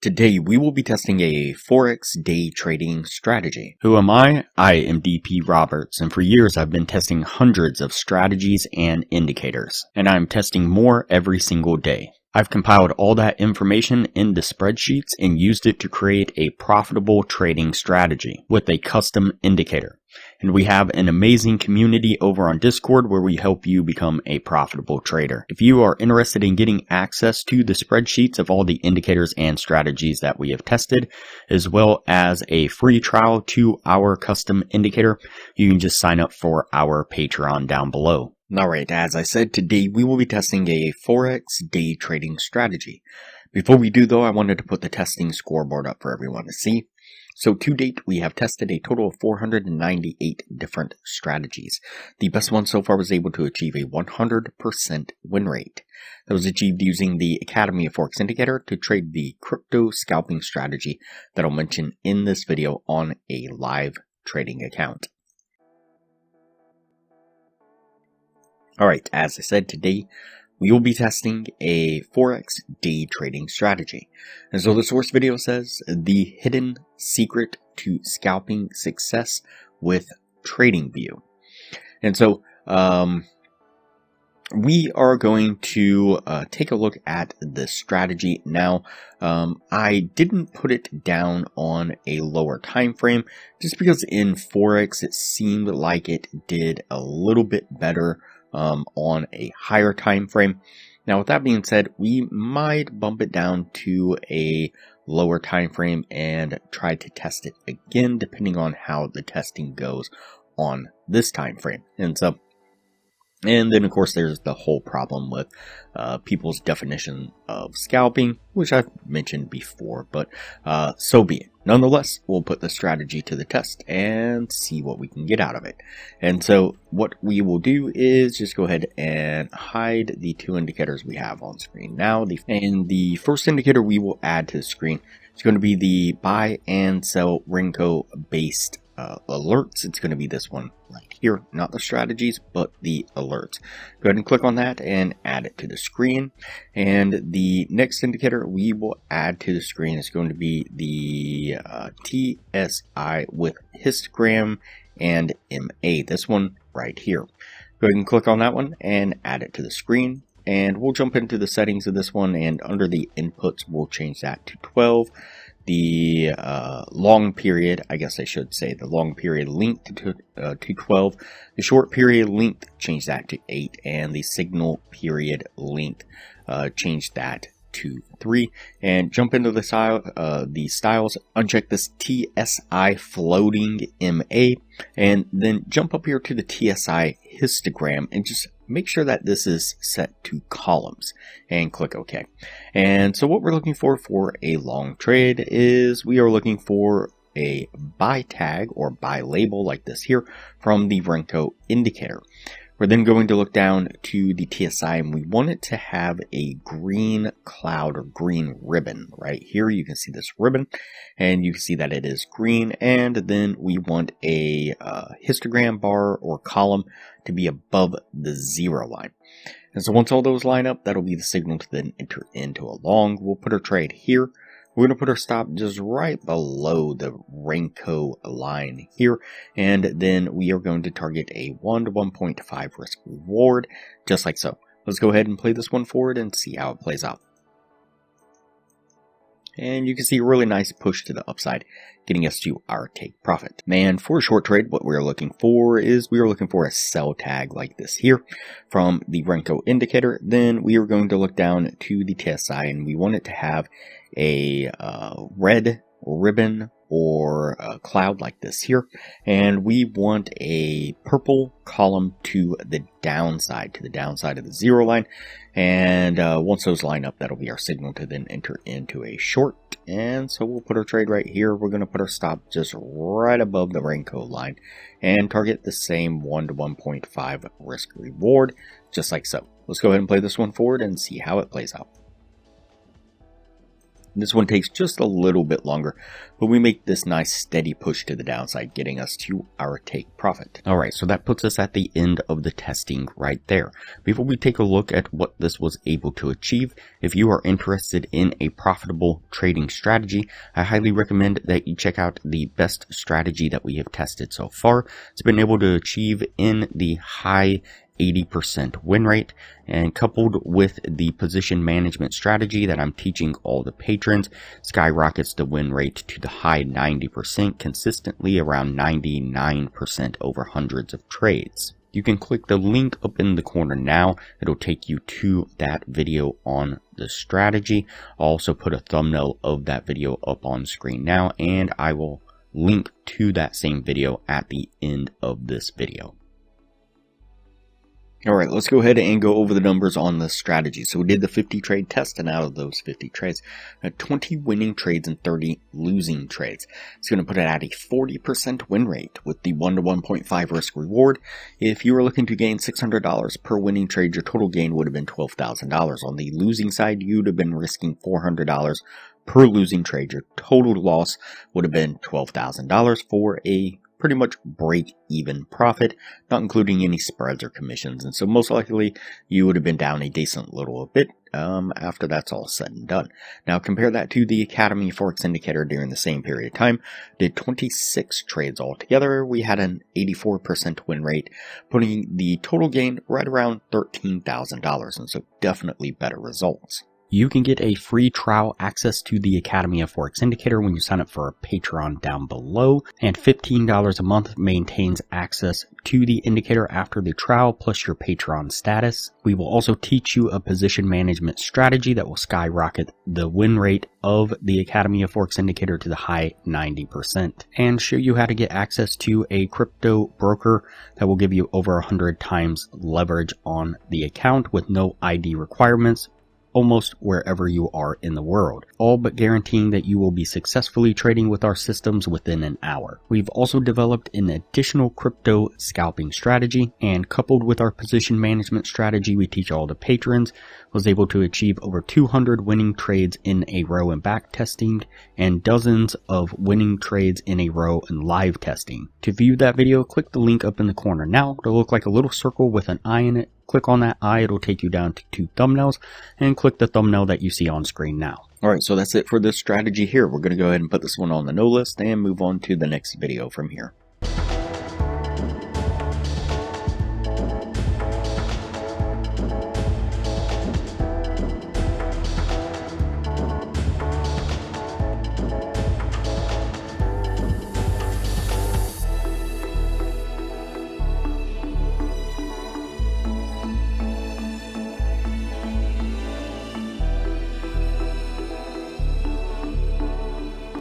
Today we will be testing a Forex day trading strategy. Who am I? I am DP Roberts, and for years I've been testing hundreds of strategies and indicators, and I'm testing more every single day. I've compiled all that information into spreadsheets and used it to create a profitable trading strategy with a custom indicator. And we have an amazing community over on Discord where we help you become a profitable trader. If you are interested in getting access to the spreadsheets of all the indicators and strategies that we have tested, as well as a free trial to our custom indicator, you can just sign up for our Patreon down below. Alright, as I said, today we will be testing a Forex day trading strategy. Before we do though, I wanted to put the testing scoreboard up for everyone to see. So to date, we have tested a total of 498 different strategies. The best one so far was able to achieve a 100% win rate. That was achieved using the Academy of Forex Indicator to trade the crypto scalping strategy that I'll mention in this video on a live trading account. Alright, as I said, today we will be testing a Forex day trading strategy. And so the source video says the hidden secret to scalping success with TradingView. And so we are going to take a look at the strategy. Now, I didn't put it down on a lower time frame just because in Forex it seemed like it did a little bit better on a higher time frame. Now, with that being said, we might bump it down to a lower time frame and try to test it again, depending on how the testing goes on this time frame. And then, of course, there's the whole problem with people's definition of scalping, which I've mentioned before, but so be it. Nonetheless, we'll put the strategy to the test and see what we can get out of it. And so what we will do is just go ahead and hide the two indicators we have on screen now. And the first indicator we will add to the screen is going to be the buy and sell Renko based alerts. It's going to be this one right here, not the strategies, but the alerts. Go ahead and click on that and add it to the screen. And the next indicator we will add to the screen is going to be the TSI with histogram and MA, this one right here. Go ahead and click on that one and add it to the screen. And we'll jump into the settings of this one, and under the inputs we'll change that to 12. The long period, I guess I should say, the long period length to 12. The short period length, change that to 8. And the signal period length, change that to 3. And jump into the styles, uncheck this TSI floating MA, and then jump up here to the TSI histogram and just make sure that this is set to columns and click OK. And so what we're looking for a long trade is we are looking for a buy tag or buy label like this here from the Renko indicator. We're then going to look down to the TSI, and we want it to have a green cloud or green ribbon right here. You can see this ribbon and you can see that it is green. And then we want a histogram bar or column to be above the 0 line. And so once all those line up, that'll be the signal to then enter into a long. We'll put our trade here. We're going to put our stop just right below the Renko line here. And then we are going to target a 1 to 1.5 risk reward, just like so. Let's go ahead and play this one forward and see how it plays out. And you can see a really nice push to the upside, getting us to our take profit. And for a short trade, what we're looking for is we are looking for a sell tag like this here from the Renko indicator. Then we are going to look down to the TSI, and we want it to have a red ribbon or a cloud like this here, and we want a purple column to the downside of the 0 line. And once those line up, that'll be our signal to then enter into a short. And so we'll put our trade right here. We're going to put our stop just right above the Renko line and target the same 1 to 1.5 risk reward, just like so. Let's go ahead and play this one forward and see how it plays out. This one takes just a little bit longer, but we make this nice steady push to the downside, getting us to our take profit. Alright, so that puts us at the end of the testing right there. Before we take a look at what this was able to achieve, if you are interested in a profitable trading strategy, I highly recommend that you check out the best strategy that we have tested so far. It's been able to achieve in the high 80% win rate, and coupled with the position management strategy that I'm teaching all the patrons, skyrockets the win rate to the high 90%, consistently around 99% over hundreds of trades. You can click the link up in the corner now. It'll take you to that video on the strategy. I'll also put a thumbnail of that video up on screen now, and I will link to that same video at the end of this video. Alright, let's go ahead and go over the numbers on the strategy. So we did the 50 trade test, and out of those 50 trades, 20 winning trades and 30 losing trades. It's going to put it at a 40% win rate with the 1 to 1.5 risk reward. If you were looking to gain $600 per winning trade, your total gain would have been $12,000. On the losing side, you'd have been risking $400 per losing trade. Your total loss would have been $12,000 for a pretty much break-even profit, not including any spreads or commissions, and so most likely you would have been down a decent little bit after that's all said and done. Now compare that to the Academy Forex Indicator during the same period of time. Did 26 trades altogether. We had an 84% win rate, putting the total gain right around $13,000, and so definitely better results. You can get a free trial access to the Academy of Forex Indicator when you sign up for a Patreon down below, and $15 a month maintains access to the indicator after the trial plus your Patreon status. We will also teach you a position management strategy that will skyrocket the win rate of the Academy of Forex Indicator to the high 90%, and show you how to get access to a crypto broker that will give you over 100 times leverage on the account with no ID requirements, almost wherever you are in the world, all but guaranteeing that you will be successfully trading with our systems within an hour. We've also developed an additional crypto scalping strategy, and coupled with our position management strategy we teach all the patrons, was able to achieve over 200 winning trades in a row in back testing and dozens of winning trades in a row in live testing. To view that video, click the link up in the corner now. It'll look like a little circle with an eye in it. Click on that eye, it'll take you down to 2 thumbnails, and click the thumbnail that you see on screen now. Alright, so that's it for this strategy here. We're going to go ahead and put this one on the no list and move on to the next video from here.